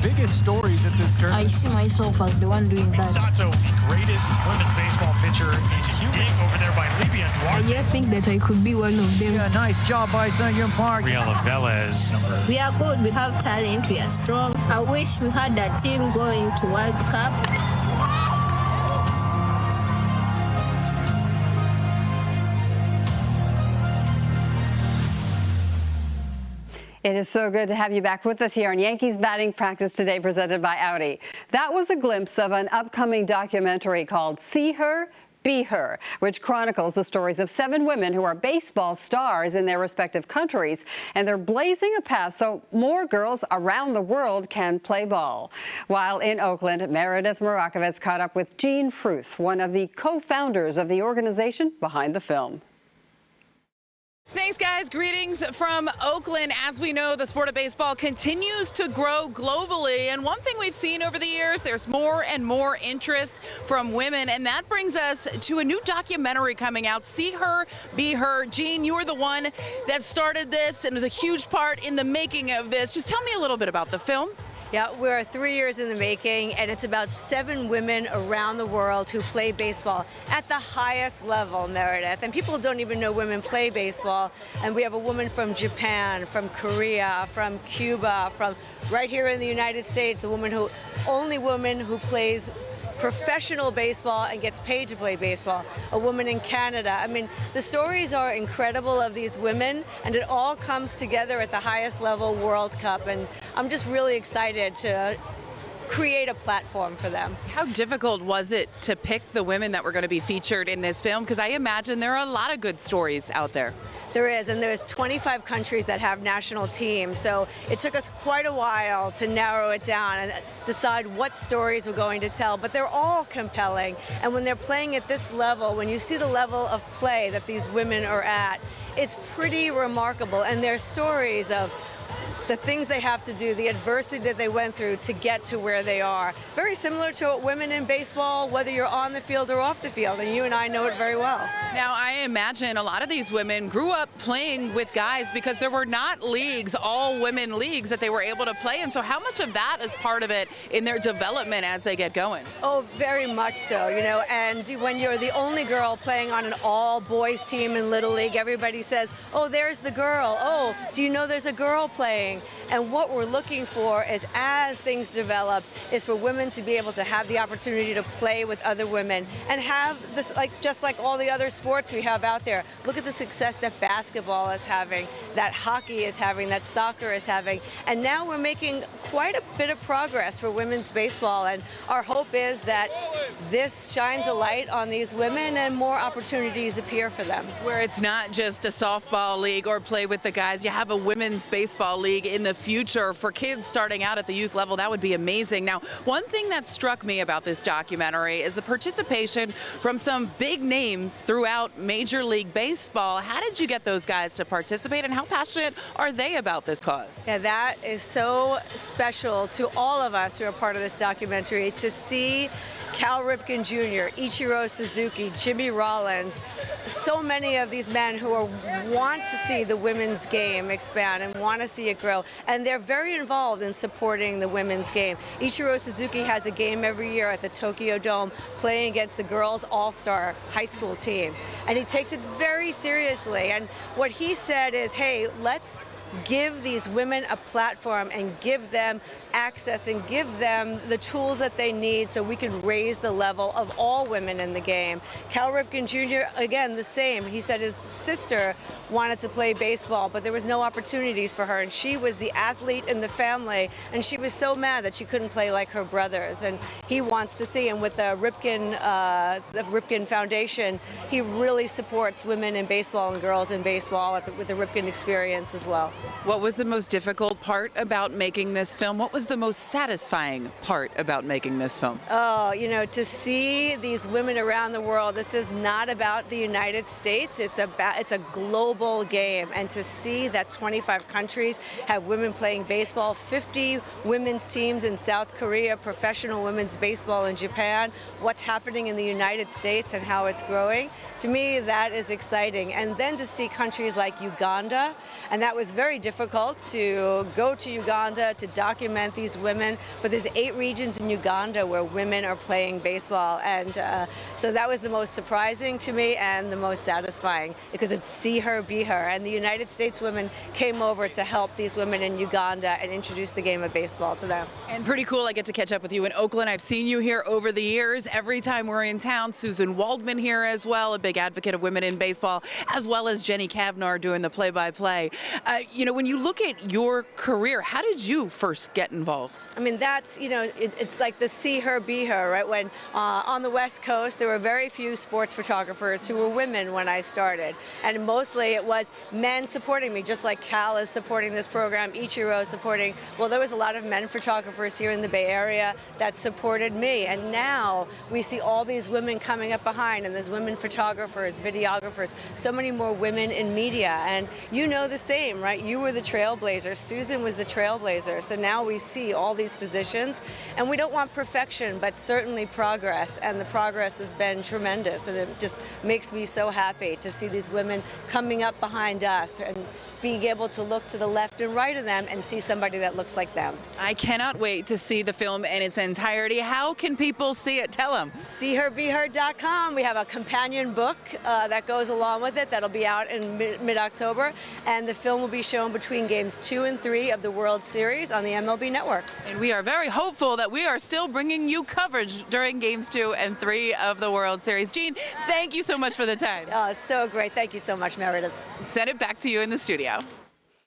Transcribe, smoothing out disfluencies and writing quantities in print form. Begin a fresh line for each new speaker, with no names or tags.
biggest stories at this tournament.
I see myself as the one doing that.
Sato, the greatest women's baseball pitcher in human, over there by Libya Duarte.
I think that I could be one of them.
Yeah, nice job by Sun Park.
Riela Velez, number.
We are good, we have talent, we are strong. I wish we had that team going to World Cup.
It is so good to have you back with us here on Yankees Batting Practice today, presented by Audi. That was a glimpse of an upcoming documentary called See Her, Be Her, which chronicles the stories of 7 women who are baseball stars in their respective countries, and they're blazing a path so more girls around the world can play ball. While in Oakland, Meredith Marakovitz caught up with Fruth, one of the co-founders of the organization behind the film.
Thanks, guys. Greetings from Oakland. As we know, the sport of baseball continues to grow globally. And one thing we've seen over the years, there's more and more interest from women. And that brings us to a new documentary coming out, See Her, Be Her. Jean, you were the one that started this and was a huge part in the making of this. Just tell me a little bit about the film.
Yeah, we're 3 years in the making, and it's about 7 women around the world who play baseball at the highest level, Meredith. And people don't even know women play baseball. And we have a woman from Japan, from Korea, from Cuba, from right here in the United States, only woman who plays professional baseball and gets paid to play baseball, a woman in Canada. I mean, the stories are incredible of these women, and it all comes together at the highest level, World Cup, and I'm just really excited to create a platform for them.
How difficult was it to pick the women that were going to be featured in this film? Because I imagine there are a lot of good stories out there.
There is, and there's 25 countries that have national teams, so it took us quite a while to narrow it down and decide what stories we're going to tell, but they're all compelling. And when they're playing at this level, when you see the level of play that these women are at, it's pretty remarkable. And their stories of the things they have to do, the adversity that they went through to get to where they are. Very similar to women in baseball, whether you're on the field or off the field, and you and I know it very well.
Now, I imagine a lot of these women grew up playing with guys because there were not leagues, all women leagues that they were able to play in. So how much of that is part of it in their development as they get going?
Oh, very much so, you know, and when you're the only girl playing on an all-boys team in Little League, everybody says, oh, there's the girl. Oh, do you know there's a girl playing? And what we're looking for is, as things develop, is for women to be able to have the opportunity to play with other women and have this, just like all the other sports we have out there. Look at the success that basketball is having, that hockey is having, that soccer is having. And now we're making quite a bit of progress for women's baseball. And our hope is that this shines a light on these women and more opportunities appear for them.
Where it's not just a softball league or play with the guys, you have a women's baseball league in the future for kids starting out at the youth level. That would be amazing. Now, one thing that struck me about this documentary is the participation from some big names throughout Major League Baseball. How did you get those guys to participate, and how passionate are they about this cause?
Yeah, that is so special to all of us who are part of this documentary, to see Cal Ripken Jr., Ichiro Suzuki, Jimmy Rollins, so many of these men who want to see the women's game expand and want to see it grow. And they're very involved in supporting the women's game. Ichiro Suzuki has a game every year at the Tokyo Dome playing against the girls' all-star high school team. And he takes it very seriously. And what he said is, hey, let's give these women a platform and give them access and give them the tools that they need so we can raise the level of all women in the game. Cal Ripken Jr., again, the same. He said his sister wanted to play baseball, but there was no opportunities for her, and she was the athlete in the family, and she was so mad that she couldn't play like her brothers. And he wants to see, and with the Ripken Foundation, he really supports women in baseball and girls in baseball with the Ripken experience as well.
What was the most difficult part about making this film? What was the most satisfying part about making this film?
Oh, you know, to see these women around the world. This is not about the United States. It's a global game. And to see that 25 countries have women playing baseball, 50 women's teams in South Korea, professional women's baseball in Japan, what's happening in the United States and how it's growing, to me, that is exciting. And then to see countries like Uganda, and that was very very difficult to go to Uganda to document these women, but there's 8 regions in Uganda where women are playing baseball, and so that was the most surprising to me and the most satisfying, because it's see her, be her, and the United States women came over to help these women in Uganda and introduce the game of baseball to them.
And pretty cool, I get to catch up with you in Oakland. I've seen you here over the years. Every time we're in town, Susan Waldman here as well, a big advocate of women in baseball, as well as Jenny Kavnar doing the play-by-play. You know, when you look at your career, how did you first get involved?
I mean, that's, you know, it's like the see her, be her, right? When on the West Coast, there were very few sports photographers who were women when I started. And mostly it was men supporting me, just like Cal is supporting this program, Ichiro is supporting. Well, there was a lot of men photographers here in the Bay Area that supported me. And now we see all these women coming up behind, and there's women photographers, videographers, so many more women in media. And you know the same, right? You were the trailblazer. Susan was the trailblazer. So now we see all these positions, and we don't want perfection, but certainly progress. And the progress has been tremendous. And it just makes me so happy to see these women coming up behind us and being able to look to the left and right of them and see somebody that looks like them.
I cannot wait to see the film in its entirety. How can people see it? Tell them.
SeeHerBeHer.com. We have a companion book that goes along with it that'll be out in mid-October, and the film will be shown between games 2 and 3 of the World Series on the MLB Network.
And we are very hopeful that we are still bringing you coverage during games 2 and 3 of the World Series. Jean, thank you so much for the time.
So great. Thank you so much, Meredith.
Send it back to you in the studio.